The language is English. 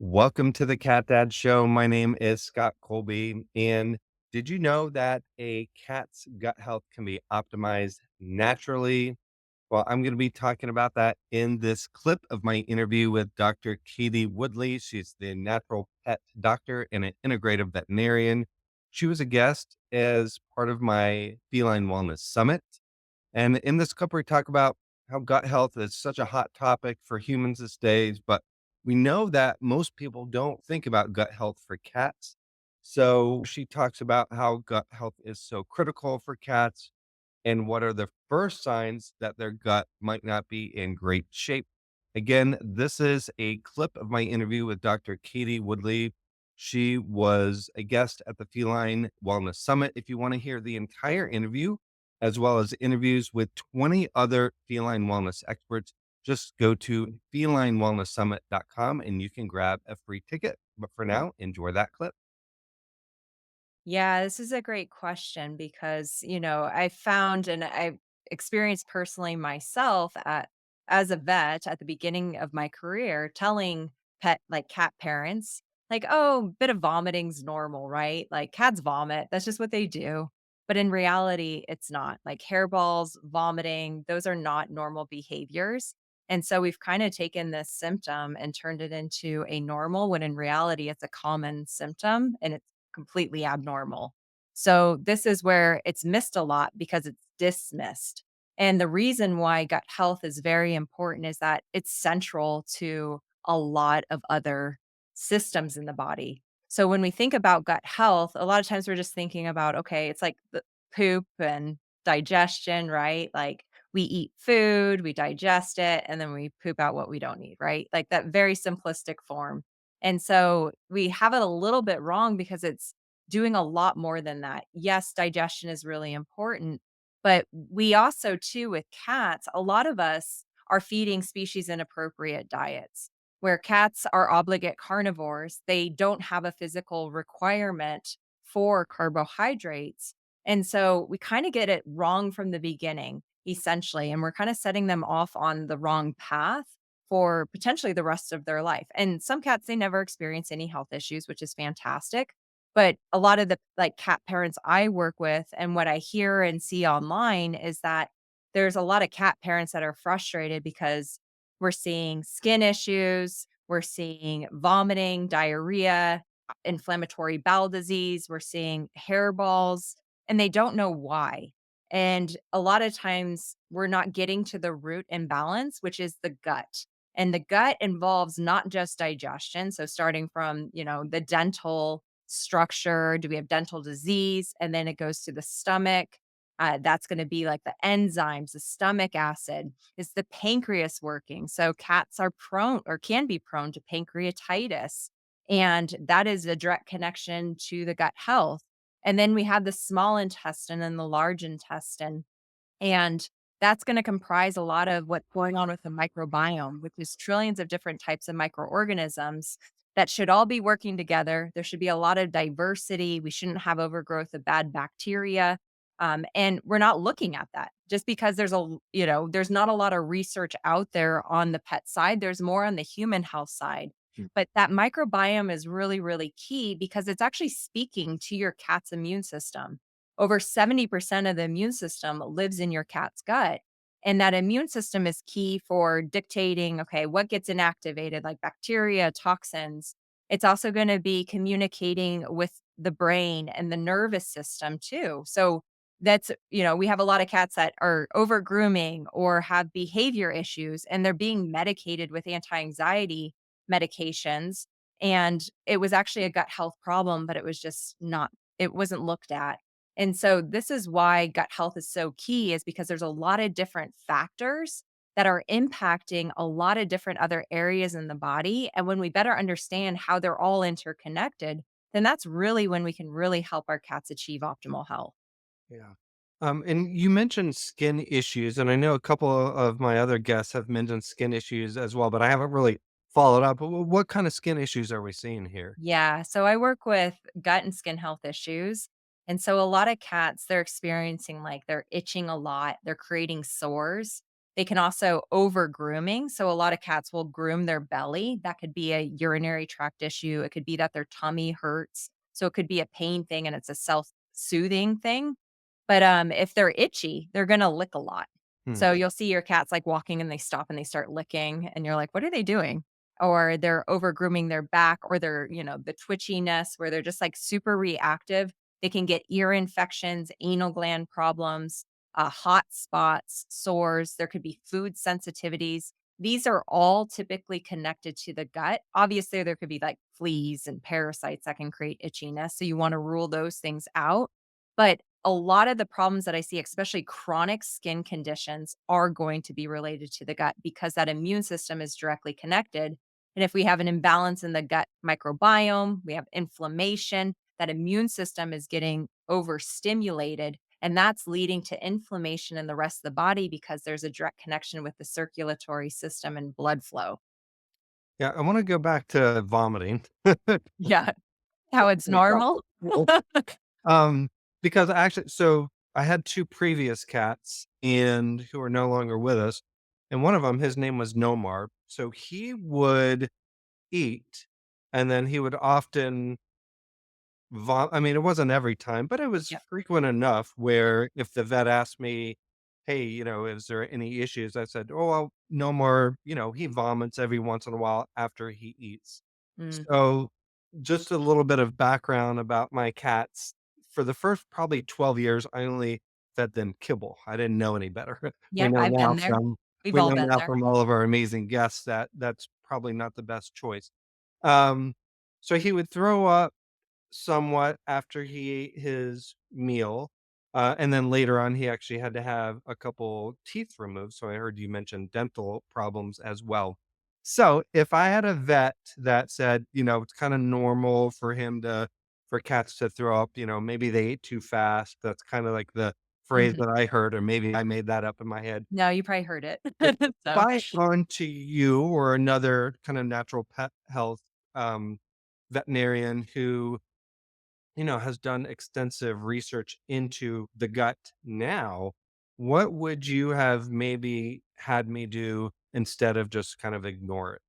Welcome to the Cat Dad Show. My name is Scott Colby. And did you know that a cat's gut health can be optimized naturally? Well, I'm going to be talking about that in this clip of my interview with Dr. Katie Woodley. She's the natural pet doctor and an integrative veterinarian. She was a guest as part of my Feline Wellness Summit. And in this clip, we talk about how gut health is such a hot topic for humans these days, but we know that most people don't think about gut health for cats. So she talks about how gut health is so critical for cats and what are the first signs that their gut might not be in great shape. Again, this is a clip of my interview with Dr. Katie Woodley. She was a guest at the Feline Wellness Summit. If you want to hear the entire interview, as well as interviews with 20 other feline wellness experts, just go to felinewellnesssummit.com and you can grab a free ticket. But for now, enjoy that clip. Yeah, this is a great question because, I found and I've experienced personally myself as a vet at the beginning of my career telling like cat parents, like, oh, bit of vomiting's normal, right? Like cats vomit. That's just what they do. But in reality, it's not. Like hairballs, vomiting, those are not normal behaviors. And so we've kind of taken this symptom and turned it into a normal when in reality it's a common symptom and it's completely abnormal. So this is where it's missed a lot because it's dismissed. And the reason why gut health is very important is that it's central to a lot of other systems in the body. So when we think about gut health, a lot of times we're just thinking about, okay, it's like the poop and digestion, right? Like we eat food, we digest it, and then we poop out what we don't need, right? Like that very simplistic form. And so we have it a little bit wrong because it's doing a lot more than that. Yes, digestion is really important, but we also, too, with cats, a lot of us are feeding species inappropriate diets. Where cats are obligate carnivores, they don't have a physical requirement for carbohydrates. And so we kind of get it wrong from the beginning, essentially. And we're kind of setting them off on the wrong path for potentially the rest of their life. And some cats, they never experience any health issues, which is fantastic. But a lot of the like cat parents I work with and what I hear and see online is that there's a lot of cat parents that are frustrated because we're seeing skin issues, we're seeing vomiting, diarrhea, inflammatory bowel disease, we're seeing hairballs, and they don't know why. And a lot of times we're not getting to the root imbalance, which is the gut. And the gut involves not just digestion. So starting from, the dental structure, do we have dental disease? And then it goes to the stomach. That's going to be like the enzymes, the stomach acid. Is the pancreas working? So cats are prone or can be prone to pancreatitis. And that is a direct connection to the gut health. And then we have the small intestine and the large intestine. And that's gonna comprise a lot of what's going on with the microbiome, which is trillions of different types of microorganisms that should all be working together. There should be a lot of diversity. We shouldn't have overgrowth of bad bacteria. And we're not looking at that just because there's not a lot of research out there on the pet side. There's more on the human health side. But that microbiome is really, really key because it's actually speaking to your cat's immune system. Over 70% of the immune system lives in your cat's gut. And that immune system is key for dictating, okay, what gets inactivated, like bacteria, toxins. It's also going to be communicating with the brain and the nervous system too. So we have a lot of cats that are over grooming or have behavior issues and they're being medicated with anti anxiety medications. And it was actually a gut health problem, but it wasn't looked at. And so this is why gut health is so key is because there's a lot of different factors that are impacting a lot of different other areas in the body. And when we better understand how they're all interconnected, then that's really when we can really help our cats achieve optimal health. Yeah. And you mentioned skin issues, and I know a couple of my other guests have mentioned skin issues as well, but I haven't really followed up. What kind of skin issues are we seeing here? Yeah. So I work with gut and skin health issues. And so a lot of cats, they're experiencing like they're itching a lot, they're creating sores. They can also over grooming. So a lot of cats will groom their belly. That could be a urinary tract issue. It could be that their tummy hurts. So it could be a pain thing and it's a self-soothing thing. But if they're itchy, they're gonna lick a lot. Hmm. So you'll see your cats like walking and they stop and they start licking and you're like, "What are they doing?" Or they're over grooming their back or they're, the twitchiness where they're just like super reactive. They can get ear infections, anal gland problems, hot spots, sores. There could be food sensitivities. These are all typically connected to the gut. Obviously, there could be like fleas and parasites that can create itchiness. So you want to rule those things out. But a lot of the problems that I see, especially chronic skin conditions, are going to be related to the gut because that immune system is directly connected. And if we have an imbalance in the gut microbiome, we have inflammation, that immune system is getting overstimulated. And that's leading to inflammation in the rest of the body because there's a direct connection with the circulatory system and blood flow. Yeah, I want to go back to vomiting. Yeah. How it's normal. Um, because so I had 2 previous cats and who are no longer with us, and one of them, his name was Nomar. So he would eat, and then he would often I mean, it wasn't every time, but it was Yep. frequent enough where if the vet asked me, "Hey, is there any issues?" I said, "Oh, well, no more." He vomits every once in a while after he eats. Mm. So, just a little bit of background about my cats. For the first probably 12 years, I only fed them kibble. I didn't know any better. We Yep, know I've now been there. from We've we all know been now there. from all of our amazing guests that that's probably not the best choice. Um, so he would throw up somewhat after he ate his meal, and then later on, he actually had to have a couple teeth removed, so I heard you mention dental problems as well. So, if I had a vet that said, it's kinda normal for cats to throw up, maybe they ate too fast, that's kinda like the phrase Mhm. that I heard, or maybe I made that up in my head. No, you probably heard it. If So I gone to you or another kinda natural pet health, um, veterinarian who has done extensive research into the gut now, what would you have maybe had me do instead of just kind of ignore it?